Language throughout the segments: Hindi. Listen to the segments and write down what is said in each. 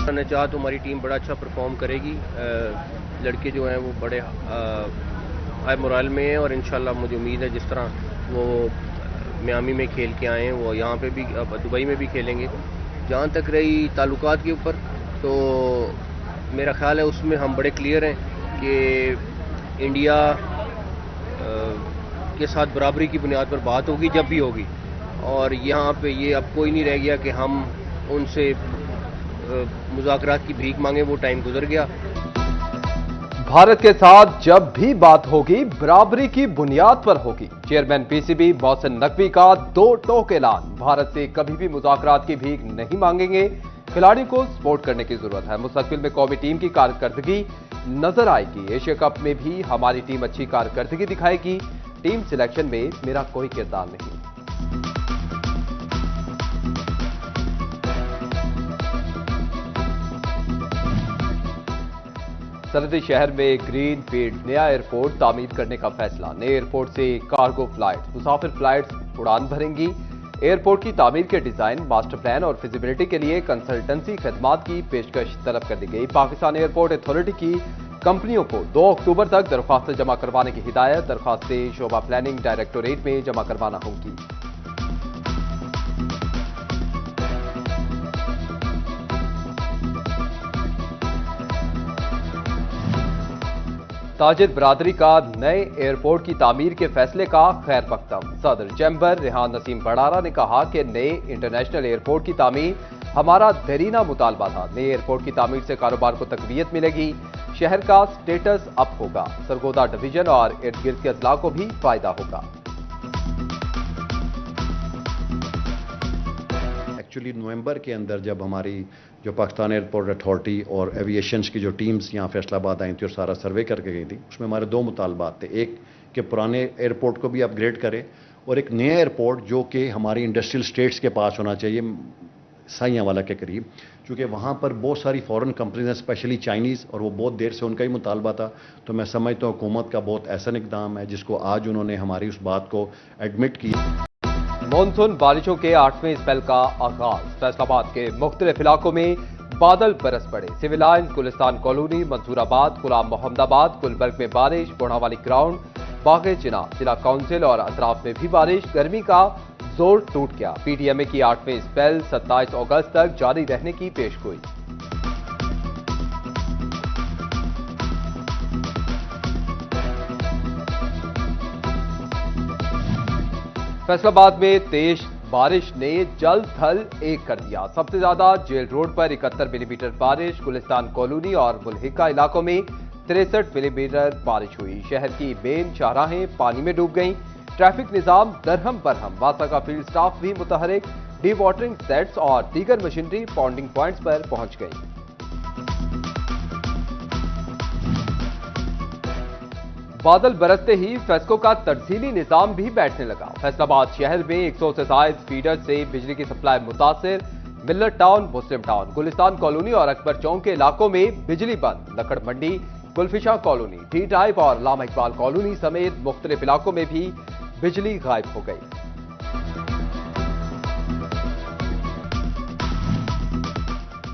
मैंने चाहा तो हमारी टीम बड़ा अच्छा परफॉर्म करेगी। लड़के जो हैं वो बड़े हाई मोरल में हैं और इंशाल्लाह मुझे उम्मीद है जिस तरह वो मियामी में खेल के आए हैं वो यहाँ पे भी दुबई में भी खेलेंगे। जहाँ तक रही ताल्लुकात के ऊपर, तो मेरा ख्याल है उसमें हम बड़े क्लियर हैं कि इंडिया के साथ बराबरी की बुनियाद पर बात होगी जब भी होगी, और यहाँ पे ये अब कोई नहीं रह गया कि हम उनसे मुज़ाकरात की भीख मांगे। वो टाइम गुजर गया। भारत के साथ जब भी बात होगी बराबरी की बुनियाद पर होगी। चेयरमैन पीसीबी मोहसिन नकवी का दो टोक ऐलान। भारत से कभी भी मुज़ाकरात की भीख नहीं मांगेंगे। खिलाड़ी को सपोर्ट करने की जरूरत है। मुस्तकबिल में कौमी टीम की कारकर्दगी नजर आएगी। एशिया कप में भी हमारी टीम अच्छी कारकर्दगी दिखाएगी। टीम सिलेक्शन में मेरा कोई किरदार नहीं। सरहदी शहर में ग्रीन फील्ड नया एयरपोर्ट तामीर करने का फैसला। नए एयरपोर्ट से कार्गो फ्लाइट, मुसाफिर फ्लाइट्स उड़ान भरेंगी। एयरपोर्ट की तामीर के डिजाइन, मास्टर प्लान और फिजिबिलिटी के लिए कंसल्टेंसी खदमात की पेशकश तलब कर दी गई। पाकिस्तान एयरपोर्ट अथॉरिटी की कंपनियों को 2 अक्टूबर तक दरख्वास्त जमा करवाने की हिदायत। दरख्वास्तें शोबा प्लानिंग डायरेक्टोरेट में जमा करवाना होंगी। ताजिर बरादरी का नए एयरपोर्ट की तामीर के फैसले का खैर मकदम। सदर चैम्बर रेहान नसीम बड़ारा ने कहा कि नए इंटरनेशनल एयरपोर्ट की तामीर हमारा देरीना मुतालबा था। नए एयरपोर्ट की तामीर से कारोबार को तकवीयत मिलेगी। शहर का स्टेटस अप होगा। सरगोदा डिवीजन और इर्द गिर्द के अजला को भी फायदा होगा। एक्चुअली नवंबर के अंदर जब हमारी जो पाकिस्तान एयरपोर्ट अथॉरिटी और एविएशंस की जो टीम्स यहाँ फैसलाबाद आई थी और सारा सर्वे करके गई थी, उसमें हमारे 2 मुतालबात थे। एक कि पुराने एयरपोर्ट को भी अपग्रेड करें और एक नया एयरपोर्ट जो कि हमारी इंडस्ट्रियल स्टेट्स के पास होना चाहिए, साइयां वाला के करीब, क्योंकि वहाँ पर बहुत सारी फॉरेन कंपनीज हैं, स्पेशली चाइनीज़, और वो बहुत देर से उनका ही मुतालबा था। तो मैं समझता हूँ हुकूमत का बहुत ऐसा इक़दाम है जिसको आज उन्होंने हमारी उस बात को एडमिट किया। मॉनसून बारिशों के 8वें स्पेल का आगाज। फैसलाबाद के मुख्तलिफ इलाकों में बादल बरस पड़े। Civil lines, Gulistan colony, Mansoorabad, गुलाम मोहम्मदाबाद, गुलबर्ग में बारिश, बोढ़ावाली ग्राउंड, बागे चिना, जिला काउंसिल और अतराफ में भी बारिश। गर्मी का जोर टूट गया। पीडीएमए की 8वें स्पेल 27 अगस्त तक जारी रहने की पेशगोई। फैसलाबाद में तेज बारिश ने जल थल एक कर दिया। सबसे ज्यादा जेल रोड पर 71 मिलीमीटर बारिश। गुलिस्तान कॉलोनी और मुल्हिका इलाकों में 63 मिलीमीटर बारिश हुई। शहर की मेन शाहराहें पानी में डूब गईं। ट्रैफिक निजाम दरहम बरहम। वासा का फील्ड स्टाफ भी मुतहरिक। डी वाटरिंग सेट्स और दीगर मशीनरी पॉन्डिंग पॉइंट्स पर पहुंच गई। बादल बरसते ही फेस्को का तरसीली निजाम भी बैठने लगा। फैसलाबाद शहर में 100 से ज्यादा फीडर से बिजली की सप्लाई मुतासिर। मिल्लत टाउन, मुस्लिम टाउन, गुलिस्तान कॉलोनी और अकबर चौक के इलाकों में बिजली बंद। लकड़ मंडी, गुलफिशा कॉलोनी, टी टाइप और लामा इकबाल कॉलोनी समेत मुख्तलिफ इलाकों में भी बिजली गायब हो गई।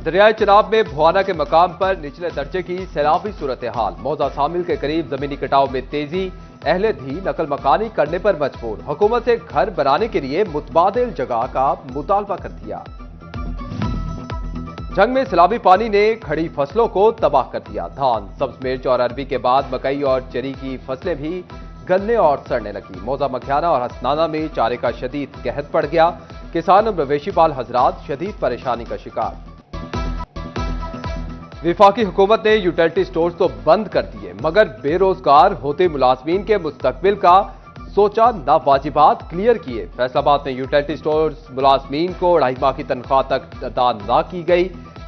दरियाए चिनाब में भुआना के मकाम पर निचले दर्जे की सैलाबी सूरत हाल। मौजा शामिल के करीब जमीनी कटाव में तेजी। अहले धी नकल मकानी करने पर मजबूर। हुकूमत से घर बनाने के लिए मुतबादिल जगह का मुतालबा कर दिया। जंग में सैलाबी पानी ने खड़ी फसलों को तबाह कर दिया। धान, सब्ज मिर्च और अरबी के बाद मकई और चरी की फसलें भी गलने और सड़ने लगी। मौजा मखियाना और हसनाना में चारे का शदीद कहत पड़ गया। किसान और मवेशी पाल हजरात शदीद परेशानी का शिकार। विफाकी हुकूमत ने यूटिलिटी स्टोर्स तो बंद कर दिए, मगर बेरोजगार होते मुलाजमीन के मुस्तकबिल का सोचा ना वाजिबात क्लियर किए। फैसलाबाद में यूटिलिटी स्टोर्स मुलाजमीन को 2.5 माह की तनख्वाह तक अदा ना की गई।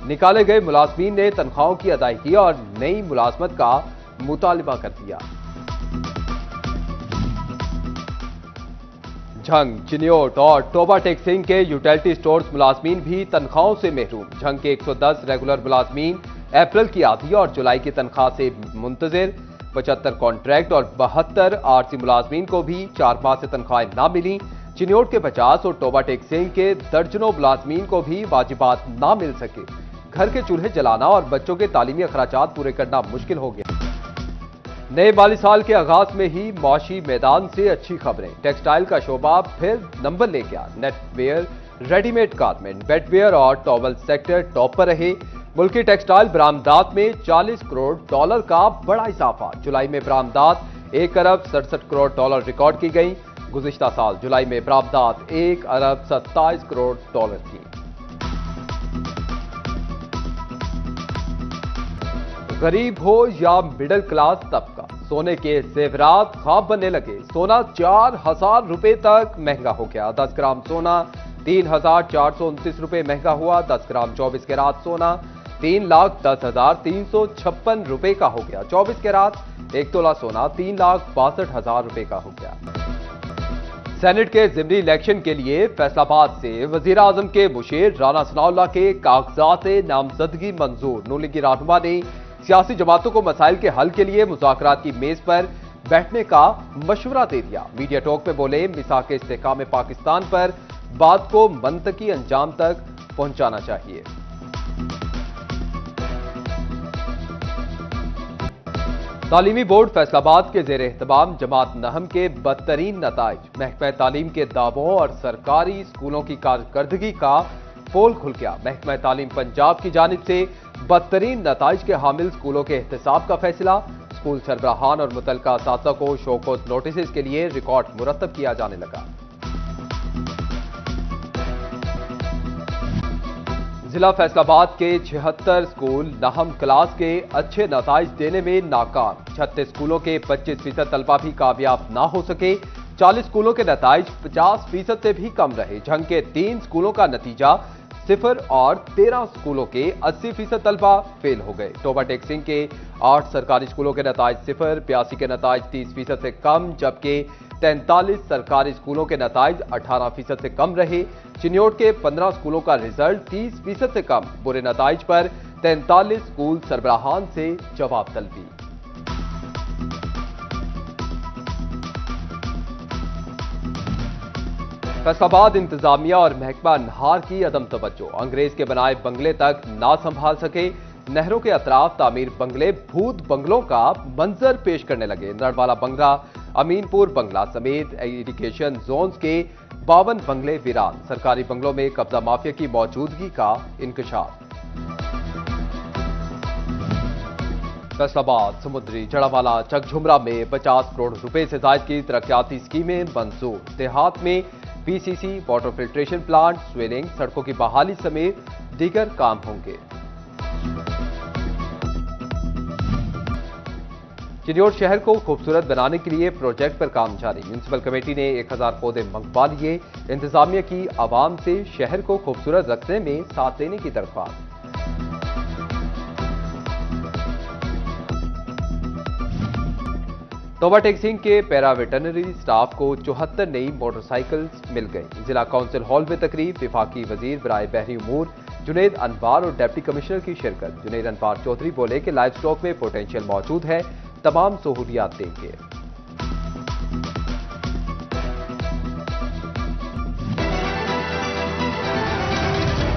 निकाले गए मुलाजमीन ने तनख्वाहों की अदायगी और नई मुलाजमत का मुतालबा कर दिया। झंग, चिन्योट और टोबा टेक सिंह के यूटिलिटी स्टोर्स मुलाजमीन भी तनख्वाहों से महरूम। झंग के 110 रेगुलर मुलाजमीन अप्रैल की आधी और जुलाई की तनख्वाह से मुंतजिर। 75 कॉन्ट्रैक्ट और 72 आरसी मुलाजमीन को भी 4 माह से तनख्वाहें ना मिली। चिन्योट के 50 और टोबा टेक सिंह के दर्जनों मुलाजमीन को भी वाजिबात ना मिल सके। घर के चूल्हे जलाना और बच्चों के तालीमी अखराजात पूरे करना मुश्किल हो गया। नए माली साल के आगाज में ही मौशी मैदान से अच्छी खबरें। टेक्सटाइल का शोबा फिर नंबर ले गया। नेटवेयर, रेडीमेड गारमेंट, बेडवेयर और टॉवल सेक्टर टॉप पर रहे। मुल्की टेक्सटाइल बरामदात में $40 करोड़ का बड़ा इजाफा। जुलाई में बरामदात $1 अरब 67 करोड़ रिकॉर्ड की गई। गुज़िश्ता साल जुलाई में बरामदात $1 अरब 27 करोड़ थी। गरीब हो या मिडिल क्लास तबका, सोने के जेवरात ख्वाब बनने लगे। सोना 4,000 रुपए तक महंगा हो गया। 10 ग्राम सोना 3,429 रुपए महंगा हुआ। 10 ग्राम 24 कैरात सोना 3,10,356 रुपए का हो गया। 24 कैरात 1 तोला सोना 3,62,000 रुपए का हो गया। सेनेट के ज़िमनी इलेक्शन के लिए फैसलाबाद से वजीर आजम के मुशीर राना सनाउल्लाह के कागजात नामजदगी मंजूर। नून लीग की रहनुमा ने सियासी जमातों को मसाइल के हल के लिए मुज़ाकरात की मेज पर बैठने का मशवरा दे दिया। मीडिया टॉक में बोले, मिसाक इस्तेहकाम पाकिस्तान पर बात को मंतकी अंजाम तक पहुंचाना चाहिए। तालीमी बोर्ड फैसलाबाद के जेर एहतमाम जमात नहम के बदतरीन नताइज। महकमा तालीम के दावों और सरकारी स्कूलों की कारकर्दगी का पोल खुल गया। महकमा तालीम पंजाब की जानिब से बदतरीन नताइज के हामिल स्कूलों के एहतसाब का फैसला। स्कूल सरबराहान और मुतल्लिका असातिज़ा को शोकॉज नोटिस के लिए रिकॉर्ड मुरतब किया जाने लगा। जिला फैसलाबाद के 76 स्कूल नहम क्लास के अच्छे नताइज देने में नाकाम। 36 स्कूलों के 25% तलबा भी कामयाब ना हो सके। 40 स्कूलों के नताइज 50% से भी कम रहे। जंग के 3 स्कूलों का नतीजा 0 और 13 स्कूलों के 80% तलबा फेल हो गए। टोबा टेक्सिंग के 8 सरकारी स्कूलों के नताइज 0, 82 के नताइज 30% से कम, जबकि 43 सरकारी स्कूलों के नताइज 18% से कम रहे। चिन्योट के 15 स्कूलों का रिजल्ट 30% से कम। बुरे नताइज पर 43 स्कूल सरबराहान से जवाब तलबी। फैसलाबाद इंतजामिया और महकमा नहार की अदम तवज्जो। अंग्रेज के बनाए बंगले तक ना संभाल सके। नहरों के अतराफ तामीर बंगले भूत बंगलों का मंजर पेश करने लगे। नरवाला बंगला, अमीनपुर बंगला समेत इरिगेशन जोन्स के 52 बंगले वीरान। सरकारी बंगलों में कब्जा माफिया की मौजूदगी का इंकशाफ। फैसलाबाद, समुद्री, जड़ावाला, चकझुमरा में 50 करोड़ रुपए से जायद की तरक्याती स्कीमें मंजूर। देहात में PCC, water filtration plant, swelling, सड़कों की बहाली समेत दीगर काम होंगे। चिन्योट शहर को खूबसूरत बनाने के लिए प्रोजेक्ट पर काम जारी। म्यूनिसिपल कमेटी ने 1000 पौधे मंगवा लिए। इंतजामिया की आवाम से शहर को खूबसूरत रखने में साथ देने की दरख्वास्त। टोबा टेक्सिंग के पैरा वेटरनरी स्टाफ को 74 नई मोटरसाइकिल्स मिल गई। जिला काउंसिल हॉल में तकरीब। विफाकी वजीर बराए बहरी उमूर जुनैद अनवार और डिप्टी कमिश्नर की शिरकत। जुनैद अनवार चौधरी बोले कि लाइव स्टॉक में पोटेंशियल मौजूद है, तमाम सहूलियात देंगे।